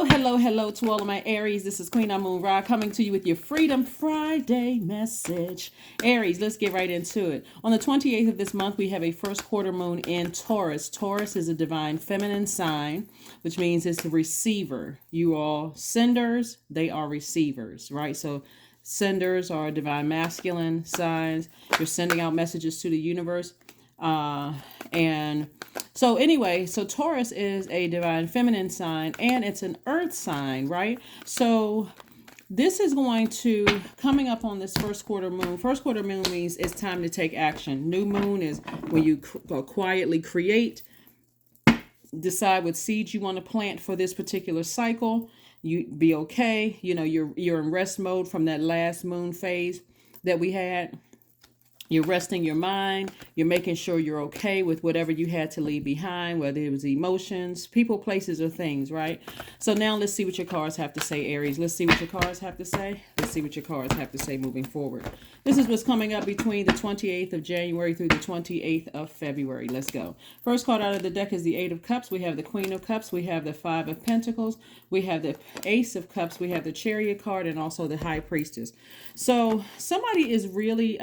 Hello to all of my Aries. This is Queen Amun Ra coming to you with your Freedom Friday message. Aries, let's get right into it. On the 28th of this month, we have a first quarter moon in Taurus. Taurus is a divine feminine sign, which means it's the receiver. You all senders, they are receivers, right? So senders are divine masculine signs. You're sending out messages to the universe. So Taurus is a divine feminine sign and it's an earth sign, right? So this is going to, coming up on this first quarter moon. First quarter moon means it's time to take action. New moon is when you quietly create, decide what seeds you want to plant for this particular cycle. You be okay. You know, you're in rest mode from that last moon phase that we had. You're resting your mind. You're making sure you're okay with whatever you had to leave behind, whether it was emotions, people, places, or things, right? So now let's see what your cards have to say, Aries. Let's see what your cards have to say. Let's see what your cards have to say moving forward. This is what's coming up between the 28th of January through the 28th of February. Let's go. First card out of the deck is the Eight of Cups. We have the Queen of Cups. We have the Five of Pentacles. We have the Ace of Cups. We have the Chariot card and also the High Priestess. So somebody is really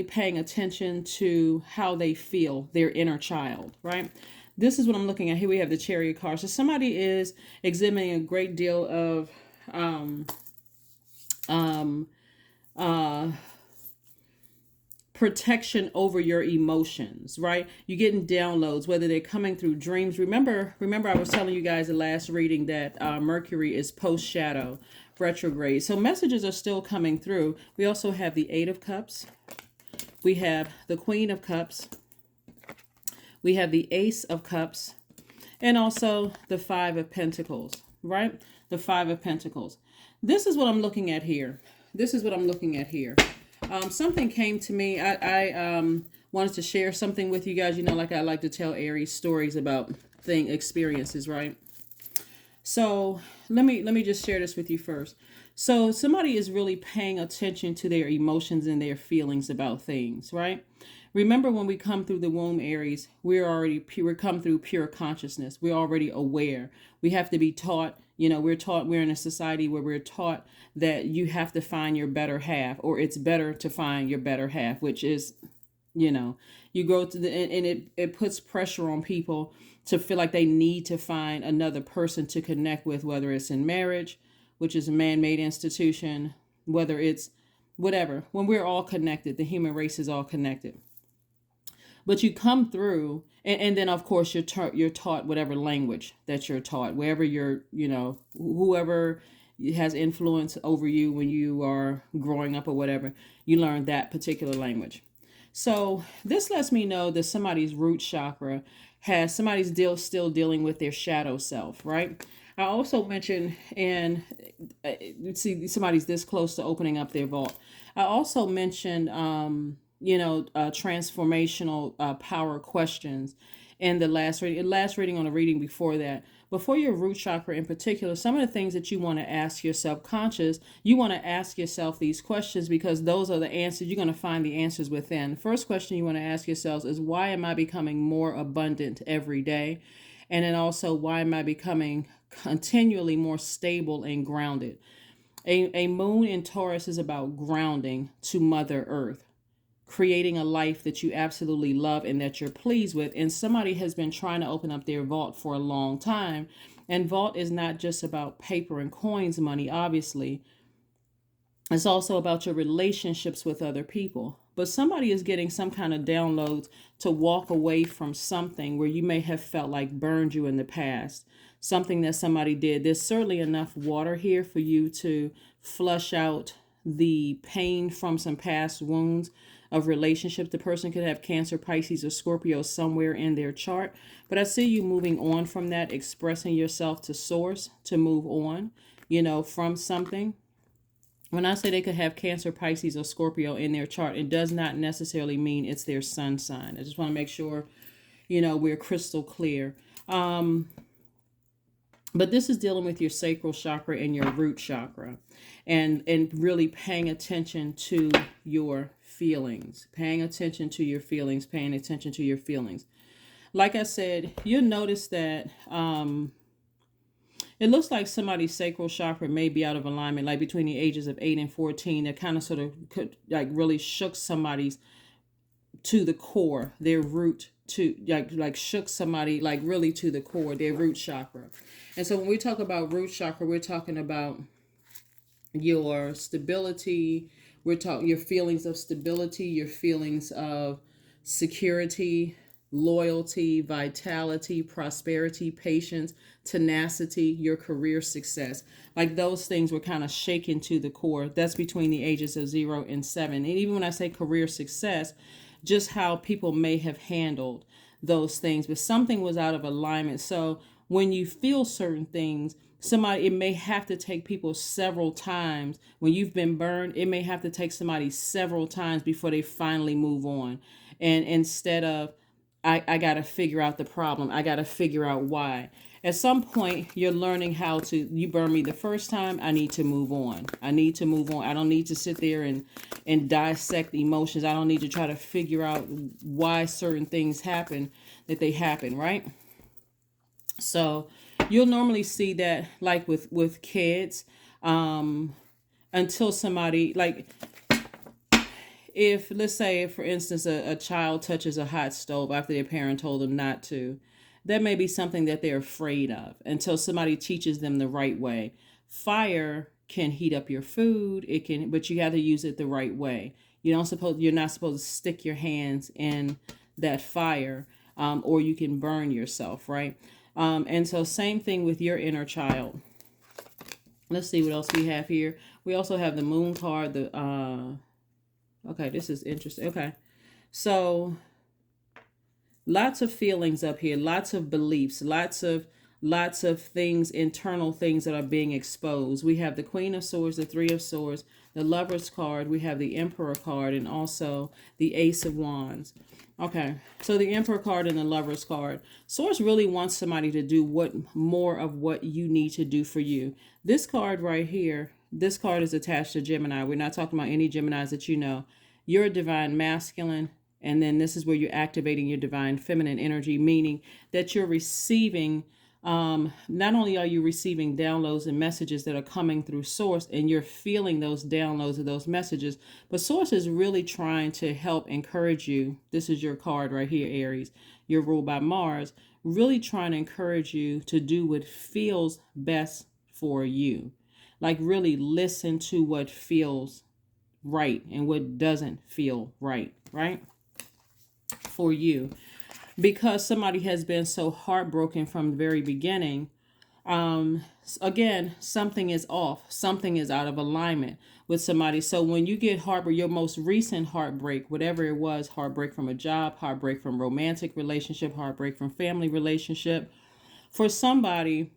paying attention to how they feel, their inner child, right? This is what I'm looking at. Here we have the Chariot card. So somebody is exhibiting a great deal of protection over your emotions, right? You're getting downloads, whether they're coming through dreams. Remember I was telling you guys the last reading that Mercury is post shadow retrograde. So messages are still coming through. We also have the Eight of Cups. We have the Queen of Cups. We have the Ace of Cups. And also the Five of Pentacles, right? The Five of Pentacles. This is what I'm looking at here. Something came to me. I wanted to share something with you guys. You know, like I like to tell Aries stories about experiences, right? So let me just share this with you first. So somebody is really paying attention to their emotions and their feelings about things, right? Remember, when we come through the womb, Aries, we're come through pure consciousness. We're already aware. We have to be taught, we're in a society where we're taught that you have to find your better half, or it's better to find your better half, which is, you go to and it puts pressure on people to feel like they need to find another person to connect with, whether it's in marriage, which is a man-made institution, whether it's whatever. When we're all connected, the human race is all connected. But you come through, and then of course you're taught whatever language that you're taught, wherever whoever has influence over you when you are growing up or whatever, you learn that particular language. So this lets me know that somebody's root chakra somebody's still dealing with their shadow self, right? I also mentioned, and see, somebody's this close to opening up their vault. I also mentioned, transformational power questions in the last reading on a reading before that. Before your root chakra in particular, some of the things that you want to ask your subconscious, you want to ask yourself these questions because those are the answers. You're going to find the answers within. The first question you want to ask yourselves is, why am I becoming more abundant every day? And then also, why am I becoming continually more stable and grounded? A moon in Taurus is about grounding to Mother Earth, creating a life that you absolutely love and that you're pleased with. And somebody has been trying to open up their vault for a long time. And vault is not just about paper and coins money, obviously. It's also about your relationships with other people. But somebody is getting some kind of downloads to walk away from something where you may have felt like burned you in the past. Something that somebody did. There's certainly enough water here for you to flush out the pain from some past wounds of relationships. The person could have Cancer, Pisces, or Scorpio somewhere in their chart. But I see you moving on from that, expressing yourself to source to move on, from something. When I say they could have Cancer, Pisces, or Scorpio in their chart, it does not necessarily mean it's their sun sign. I just want to make sure, we're crystal clear. But this is dealing with your sacral chakra and your root chakra, and really paying attention to your feelings, Like I said, you'll notice that it looks like somebody's sacral chakra may be out of alignment, like between the ages of 8 and 14. That kind of sort of could like really shook somebody's to the core, their root to like shook somebody like really to the core, their root chakra. And so when we talk about root chakra, we're talking about your stability. We're talking your feelings of stability, your feelings of security, loyalty, vitality, prosperity, patience, tenacity, your career success. Like those things were kind of shaken to the core. That's between the ages of 0 and 7. And even when I say career success, just how people may have handled those things, but something was out of alignment. So when you feel certain things, it may have to take people several times. When you've been burned, it may have to take somebody several times before they finally move on. And instead of, I got to figure out the problem, I got to figure out why. At some point, you're learning how to, you burn me the first time, I need to move on. I need to move on. I don't need to sit there and dissect emotions. I don't need to try to figure out why certain things happen, that they happen, right? So you'll normally see that like with kids, until somebody like, if let's say for instance a child touches a hot stove after their parent told them not to, that may be something that they're afraid of until somebody teaches them the right way. Fire can heat up your food, it can, but you got to use it the right way. You're not supposed to stick your hands in that fire, or you can burn yourself, right? And so same thing with your inner child. Let's see what else we have here. We also have the moon card. Okay, this is interesting. Okay, so lots of feelings up here, lots of beliefs, lots of things, internal things that are being exposed. We have the Queen of Swords, the Three of Swords, the Lover's card. We have the Emperor card, and also the Ace of Wands. Okay, so the Emperor card and the Lover's card. Source really wants somebody to do more of what you need to do for you. This card right here, this card is attached to Gemini. We're not talking about any Geminis that you know. You're a divine masculine, and then this is where you're activating your divine feminine energy, meaning that you're receiving, not only are you receiving downloads and messages that are coming through Source, and you're feeling those downloads of those messages, but Source is really trying to help encourage you. This is your card right here, Aries. You're ruled by Mars, really trying to encourage you to do what feels best for you. Like really listen to what feels right and what doesn't feel right, right? For you. Because somebody has been so heartbroken from the very beginning, again, something is off. Something is out of alignment with somebody. So when you get heartbreak, your most recent heartbreak, whatever it was, heartbreak from a job, heartbreak from romantic relationship, heartbreak from family relationship, for somebody,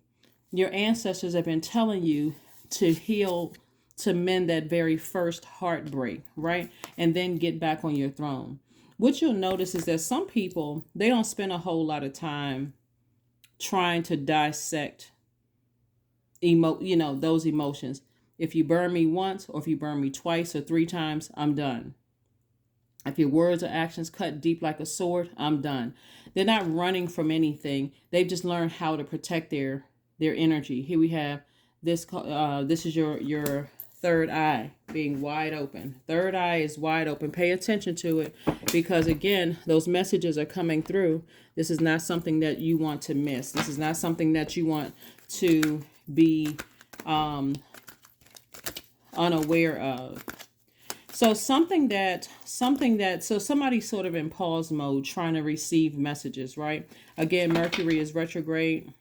your ancestors have been telling you to heal, to mend that very first heartbreak, right? And then get back on your throne. What you'll notice is that some people, they don't spend a whole lot of time trying to dissect those emotions. If you burn me once, or if you burn me twice or 3 times, I'm done. If your words or actions cut deep like a sword, I'm done. They're not running from anything. They've just learned how to protect their energy. Here we have this. This is your third eye being wide open. Third eye is wide open. Pay attention to it, because again, those messages are coming through. This is not something that you want to miss. This is not something that you want to be unaware of. So somebody's sort of in pause mode trying to receive messages, right? Again, Mercury is retrograde.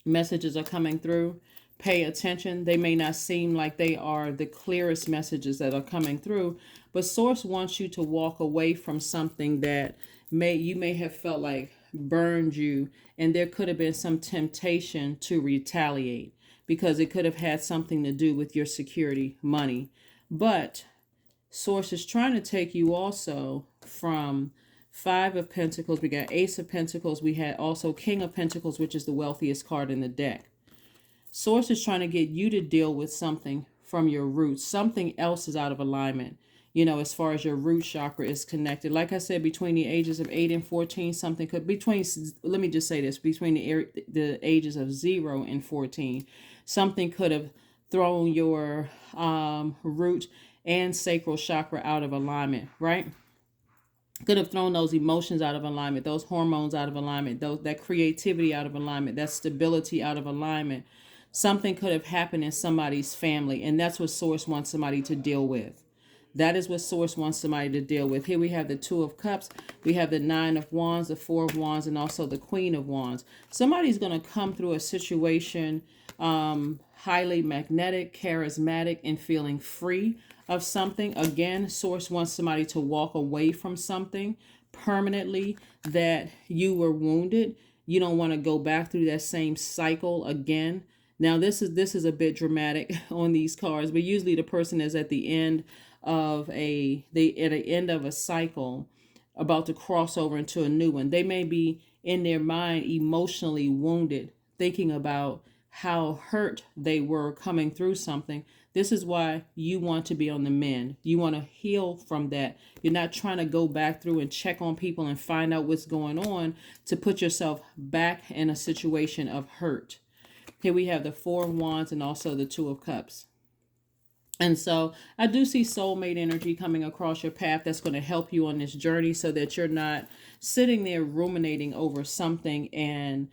Messages are coming through. Pay attention. They may not seem like they are the clearest messages that are coming through, but Source wants you to walk away from something that you may have felt like burned you, and there could have been some temptation to retaliate because it could have had something to do with your security, money. But Source is trying to take you also from 5 of Pentacles. We got Ace of Pentacles. We had also King of Pentacles, which is the wealthiest card in the deck. Source is trying to get you to deal with something from your roots. Something else is out of alignment. as far as your root chakra is connected. Like I said, between the ages of 8 and 14, something could, let me just say this, between the ages of 0 and 14, something could have thrown your root and sacral chakra out of alignment, right? Could have thrown those emotions out of alignment, those hormones out of alignment, that creativity out of alignment, that stability out of alignment. Something could have happened in somebody's family, and that's what Source wants somebody to deal with. That is what Source wants somebody to deal with. Here we have the Two of Cups, we have the Nine of Wands, the Four of Wands, and also the Queen of Wands. Somebody's going to come through a situation highly magnetic, charismatic, and feeling free of something. Again, Source wants somebody to walk away from something permanently that you were wounded. You don't want to go back through that same cycle again. Now, this is a bit dramatic on these cards, but usually the person is at the end of a cycle, about to cross over into a new one. They may be in their mind emotionally wounded, thinking about how hurt they were coming through something. This is why you want to be on the mend. You want to heal from that. You're not trying to go back through and check on people and find out what's going on to put yourself back in a situation of hurt. Here we have the Four of Wands and also the Two of Cups. And so I do see soulmate energy coming across your path that's going to help you on this journey, so that you're not sitting there ruminating over something and,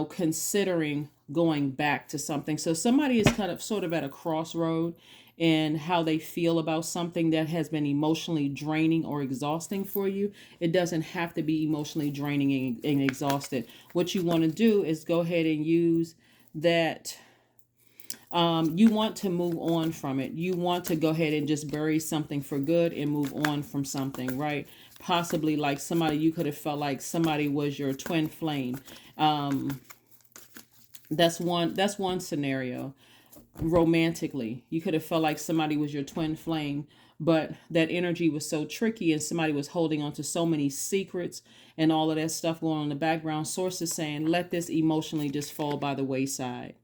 considering going back to something. So somebody is kind of sort of at a crossroad in how they feel about something that has been emotionally draining or exhausting for you. It doesn't have to be emotionally draining and exhausted. What you want to do is go ahead and use that. You want to move on from it. You want to go ahead and just bury something for good and move on from something, right? Possibly like somebody, you could have felt like somebody was your twin flame. That's one scenario. Romantically, you could have felt like somebody was your twin flame, but that energy was so tricky and somebody was holding on to so many secrets and all of that stuff going on in the background. Source is saying, let this emotionally just fall by the wayside.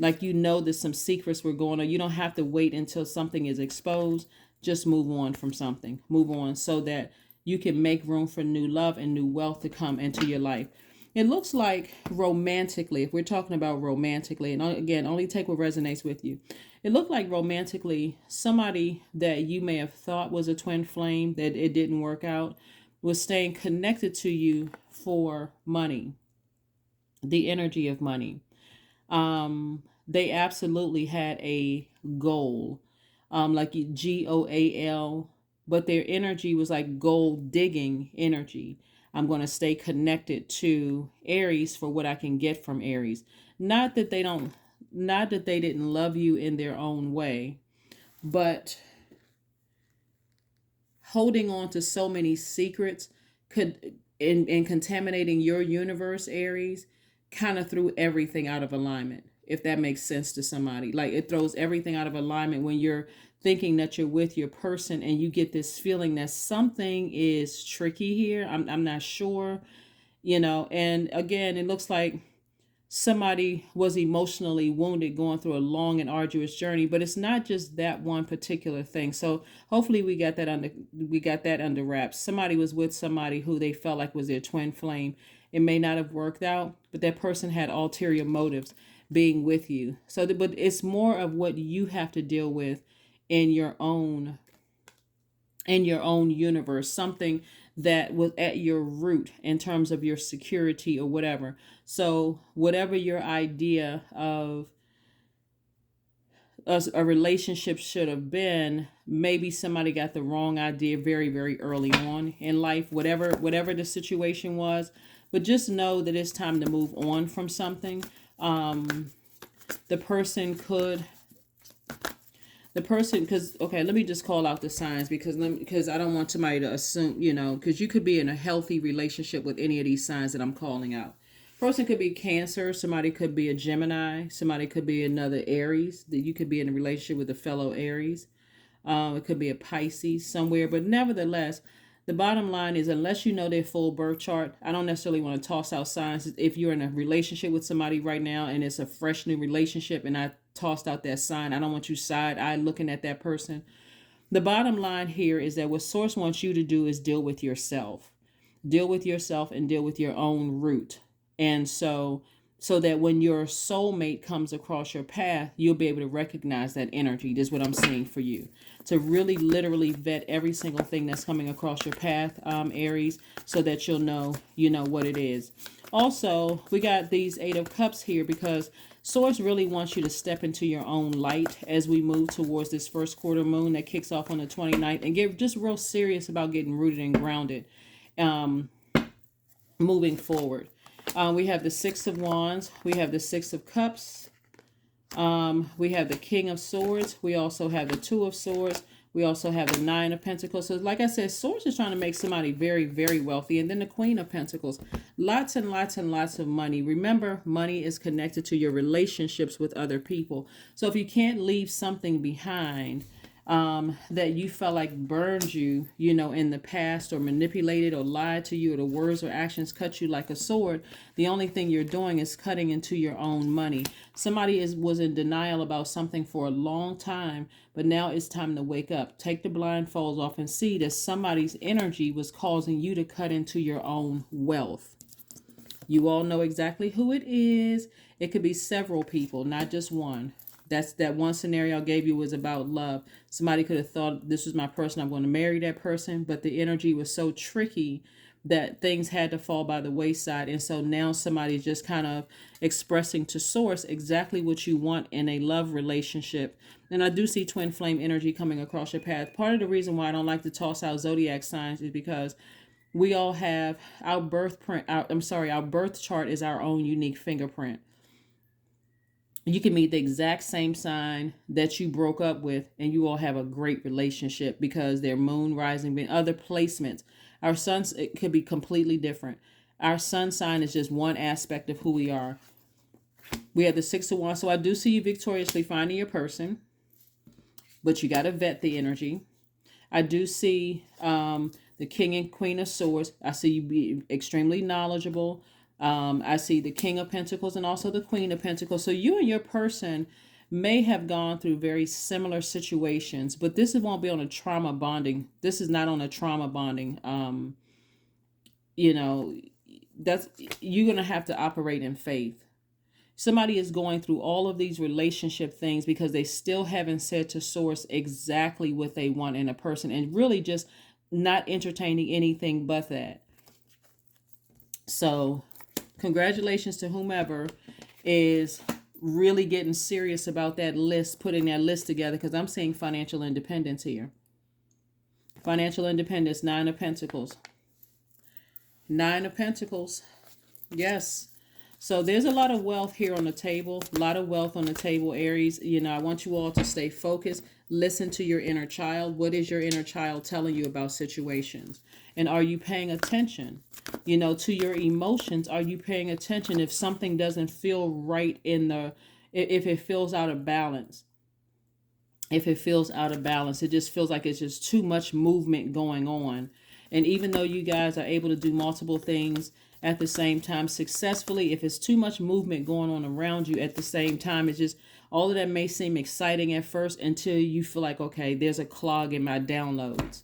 Like, that some secrets were going on. You don't have to wait until something is exposed. Just move on from something. Move on so that you can make room for new love and new wealth to come into your life. It looks like romantically, if we're talking about romantically, and again, only take what resonates with you. It looked like romantically, somebody that you may have thought was a twin flame, that it didn't work out, was staying connected to you for money, the energy of money. They absolutely had a goal, like GOAL, but their energy was like gold digging energy. I'm going to stay connected to Aries for what I can get from Aries. Not that they didn't love you in their own way, but holding on to so many secrets and contaminating your universe, Aries, kind of threw everything out of alignment, if that makes sense to somebody. Like, it throws everything out of alignment when you're thinking that you're with your person and you get this feeling that something is tricky here. I'm not sure, and again, it looks like somebody was emotionally wounded going through a long and arduous journey, but it's not just that one particular thing. So hopefully we got that under wraps. Somebody was with somebody who they felt like was their twin flame. It may not have worked out, but that person had ulterior motives being with you. But it's more of what you have to deal with in your own universe, something that was at your root in terms of your security or whatever. So whatever your idea of a relationship should have been, maybe somebody got the wrong idea very, very early on in life, whatever the situation was. But just know that it's time to move on from something. The person, because, okay, let me just call out the signs, because I don't want somebody to assume, because you could be in a healthy relationship with any of these signs that I'm calling out. Person could be Cancer, somebody could be a Gemini, somebody could be another Aries, that you could be in a relationship with a fellow Aries. It could be a Pisces somewhere, but nevertheless, the bottom line is, unless you know their full birth chart, I don't necessarily want to toss out signs. If you're in a relationship with somebody right now and it's a fresh new relationship and I tossed out that sign, I don't want you side-eye looking at that person. The bottom line here is that what Source wants you to do is deal with yourself. Deal with yourself and deal with your own root. And so that when your soulmate comes across your path, you'll be able to recognize that energy. This is what I'm seeing for you. To really literally vet every single thing that's coming across your path, Aries, so that you know what it is. Also, we got these Eight of Cups here because Source really wants you to step into your own light as we move towards this first quarter moon that kicks off on the 29th, and get just real serious about getting rooted and grounded moving forward. We have the Six of Wands. We have the Six of Cups. We have the King of Swords. We also have the Two of Swords. We also have the Nine of Pentacles. So like I said, Swords is trying to make somebody very, very wealthy. And then the Queen of Pentacles. Lots and lots and lots of money. Remember, money is connected to your relationships with other people. So if you can't leave something behind that you felt like burned you, in the past, or manipulated or lied to you, or the words or actions cut you like a sword, the only thing you're doing is cutting into your own money. Somebody was in denial about something for a long time, but now it's time to wake up. Take the blindfolds off and see that somebody's energy was causing you to cut into your own wealth. You all know exactly who it is. It could be several people, not just one. That one scenario I gave you was about love. Somebody could have thought this was my person, I'm going to marry that person, but the energy was so tricky that things had to fall by the wayside. And so now somebody's just kind of expressing to Source exactly what you want in a love relationship. And I do see twin flame energy coming across your path. Part of the reason why I don't like to toss out zodiac signs is because we all have our birth chart is our own unique fingerprint. You can meet the exact same sign that you broke up with, and you all have a great relationship because their moon rising, being other placements. Our suns, it could be completely different. Our sun sign is just one aspect of who we are. We have the Six of Wands. So I do see you victoriously finding your person, but you got to vet the energy. I do see the King and Queen of Swords. I see you be extremely knowledgeable. I see the King of Pentacles and also the Queen of Pentacles. So you and your person may have gone through very similar situations, but this won't be on a trauma bonding. This is not on a trauma bonding. That's you're going to have to operate in faith. Somebody is going through all of these relationship things because they still haven't said to Source exactly what they want in a person, and really just not entertaining anything but that. So congratulations to whomever is really getting serious about that list, putting that list together, because I'm seeing financial independence here. Financial independence, Nine of Pentacles. Nine of Pentacles. Yes. So there's a lot of wealth here on the table. A lot of wealth on the table, Aries. I want you all to stay focused. Listen to your inner child. What is your inner child telling you about situations? And are you paying attention, to your emotions? Are you paying attention if something doesn't feel right if it feels out of balance? If it feels out of balance, it just feels like it's just too much movement going on. And even though you guys are able to do multiple things at the same time successfully, if it's too much movement going on around you at the same time, it's just all of that may seem exciting at first until you feel like, okay, there's a clog in my downloads.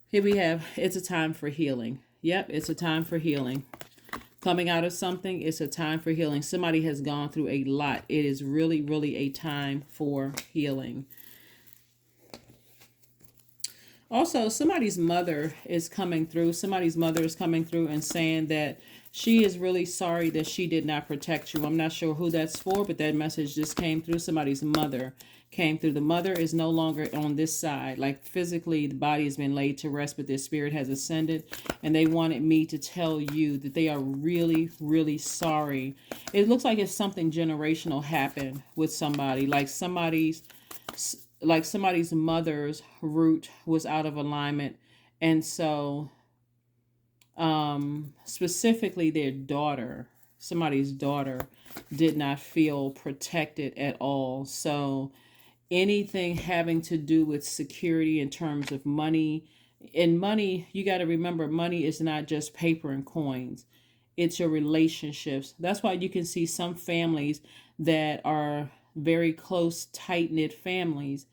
Here we have, it's a time for healing. Yep, it's a time for healing. Coming out of something, it's a time for healing. Somebody has gone through a lot. It is really, really a time for healing. Also, somebody's mother is coming through. Somebody's mother is coming through and saying that she is really sorry that she did not protect you. I'm not sure who that's for, but that message just came through. Somebody's mother came through. The mother is no longer on this side. Like physically, the body has been laid to rest, but their spirit has ascended. And they wanted me to tell you that they are really, really sorry. It looks like it's something generational happened with somebody. Like somebody's mother's root was out of alignment. And so specifically somebody's daughter did not feel protected at all. So anything having to do with security in terms of money, and money, you got to remember, money is not just paper and coins. It's your relationships. That's why you can see some families that are very close, tight-knit families.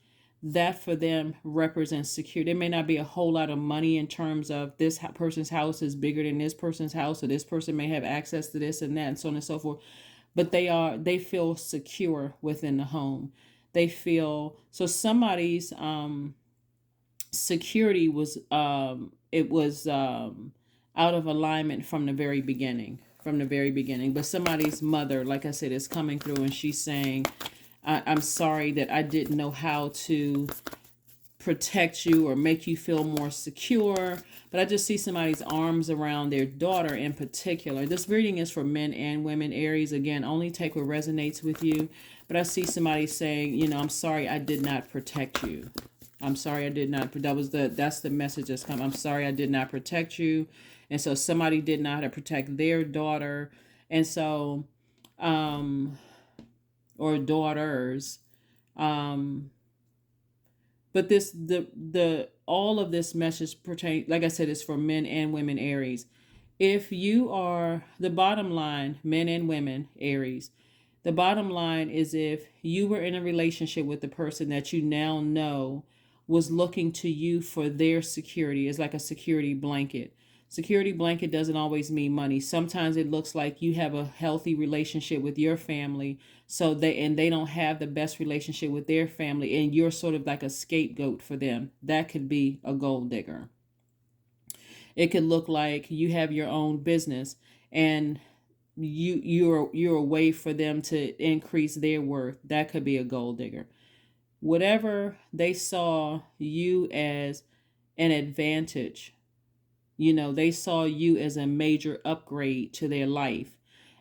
that for them represents security. There may not be a whole lot of money in terms of this person's house is bigger than this person's house, or this person may have access to this and that, and so on and so forth. But they feel secure within the home. They feel so somebody's security was out of alignment from the very beginning. But somebody's mother, like I said, is coming through and she's saying, I'm sorry that I didn't know how to protect you or make you feel more secure. But I just see somebody's arms around their daughter in particular. This reading is for men and women, Aries. Again, only take what resonates with you. But I see somebody saying, I'm sorry I did not protect you. I'm sorry I did not. That's the message that's come. I'm sorry I did not protect you. And so somebody did not protect their daughter. And so, or daughters. But all of this message pertain, like I said, is for men and women, Aries. If you are the bottom line, men and women, Aries, the bottom line is if you were in a relationship with the person that you now know was looking to you for their security, it's like a security blanket. Security blanket doesn't always mean money. Sometimes it looks like you have a healthy relationship with your family, so they don't have the best relationship with their family, and you're sort of like a scapegoat for them. That could be a gold digger. It could look like you have your own business and you're a way for them to increase their worth. That could be a gold digger. Whatever they saw you as an advantage, they saw you as a major upgrade to their life.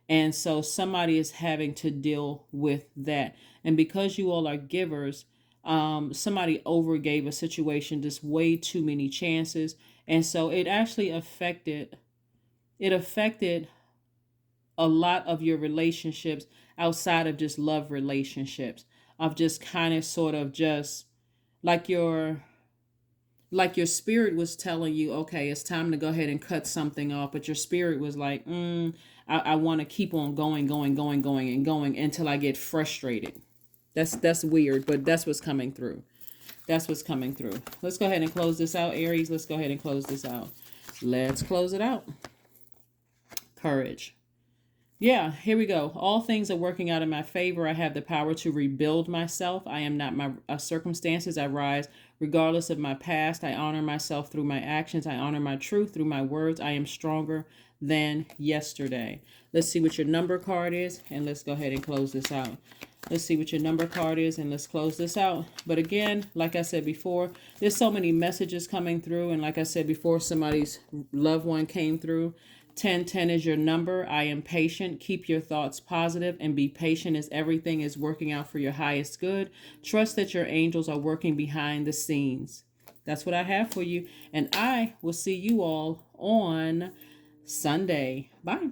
And so somebody is having to deal with that. And because you all are givers, somebody overgave a situation just way too many chances. And so it actually affected a lot of your relationships outside of just love relationships, of just kind of sort of just like your spirit was telling you, okay, it's time to go ahead and cut something off. But your spirit was like, I want to keep on going until I get frustrated. That's weird, but that's what's coming through. Let's go ahead and close this out, Aries. Let's go ahead and close this out. Let's close it out. Courage. Yeah, here we go. All things are working out in my favor. I have the power to rebuild myself. I am not my circumstances. I rise regardless of my past. I honor myself through my actions. I honor my truth through my words. I am stronger than yesterday. Let's see what your number card is, and let's go ahead and close this out. Let's see what your number card is, and let's close this out. But again, like I said before, there's so many messages coming through, and like I said before, somebody's loved one came through. 1010 is your number. I am patient. Keep your thoughts positive and be patient as everything is working out for your highest good. Trust that your angels are working behind the scenes. That's what I have for you. And I will see you all on Sunday. Bye.